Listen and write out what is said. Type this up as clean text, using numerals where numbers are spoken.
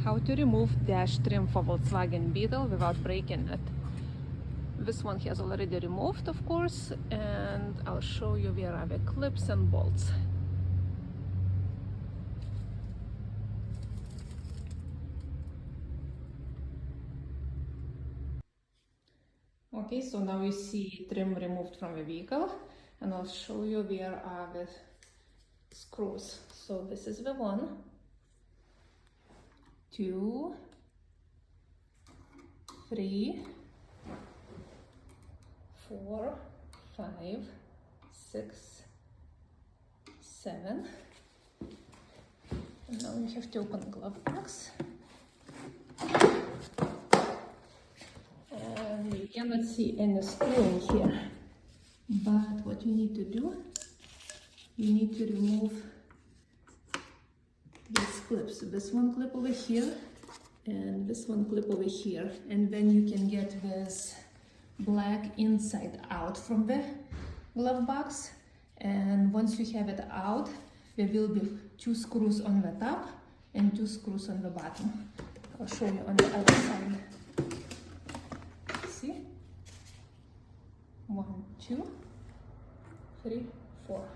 how to remove dash trim for Volkswagen Beetle without breaking it. This one has already removed, of course, and I'll show you where are the clips and bolts. Okay, so now you see trim removed from the vehicle, and I'll show you where are the screws. So this is the 1, 2, 3, 4, 5, 6, 7. And now you have to open the glove box. And you cannot see any screw in here. But what you need to do, you need to remove these clips. This one clip over here and this one clip over here. And then you can get this black inside out from the glove box. And once you have it out, there will be 2 screws on the top and 2 screws on the bottom. I'll show you on the other side. See? 1, 2, 3, 4.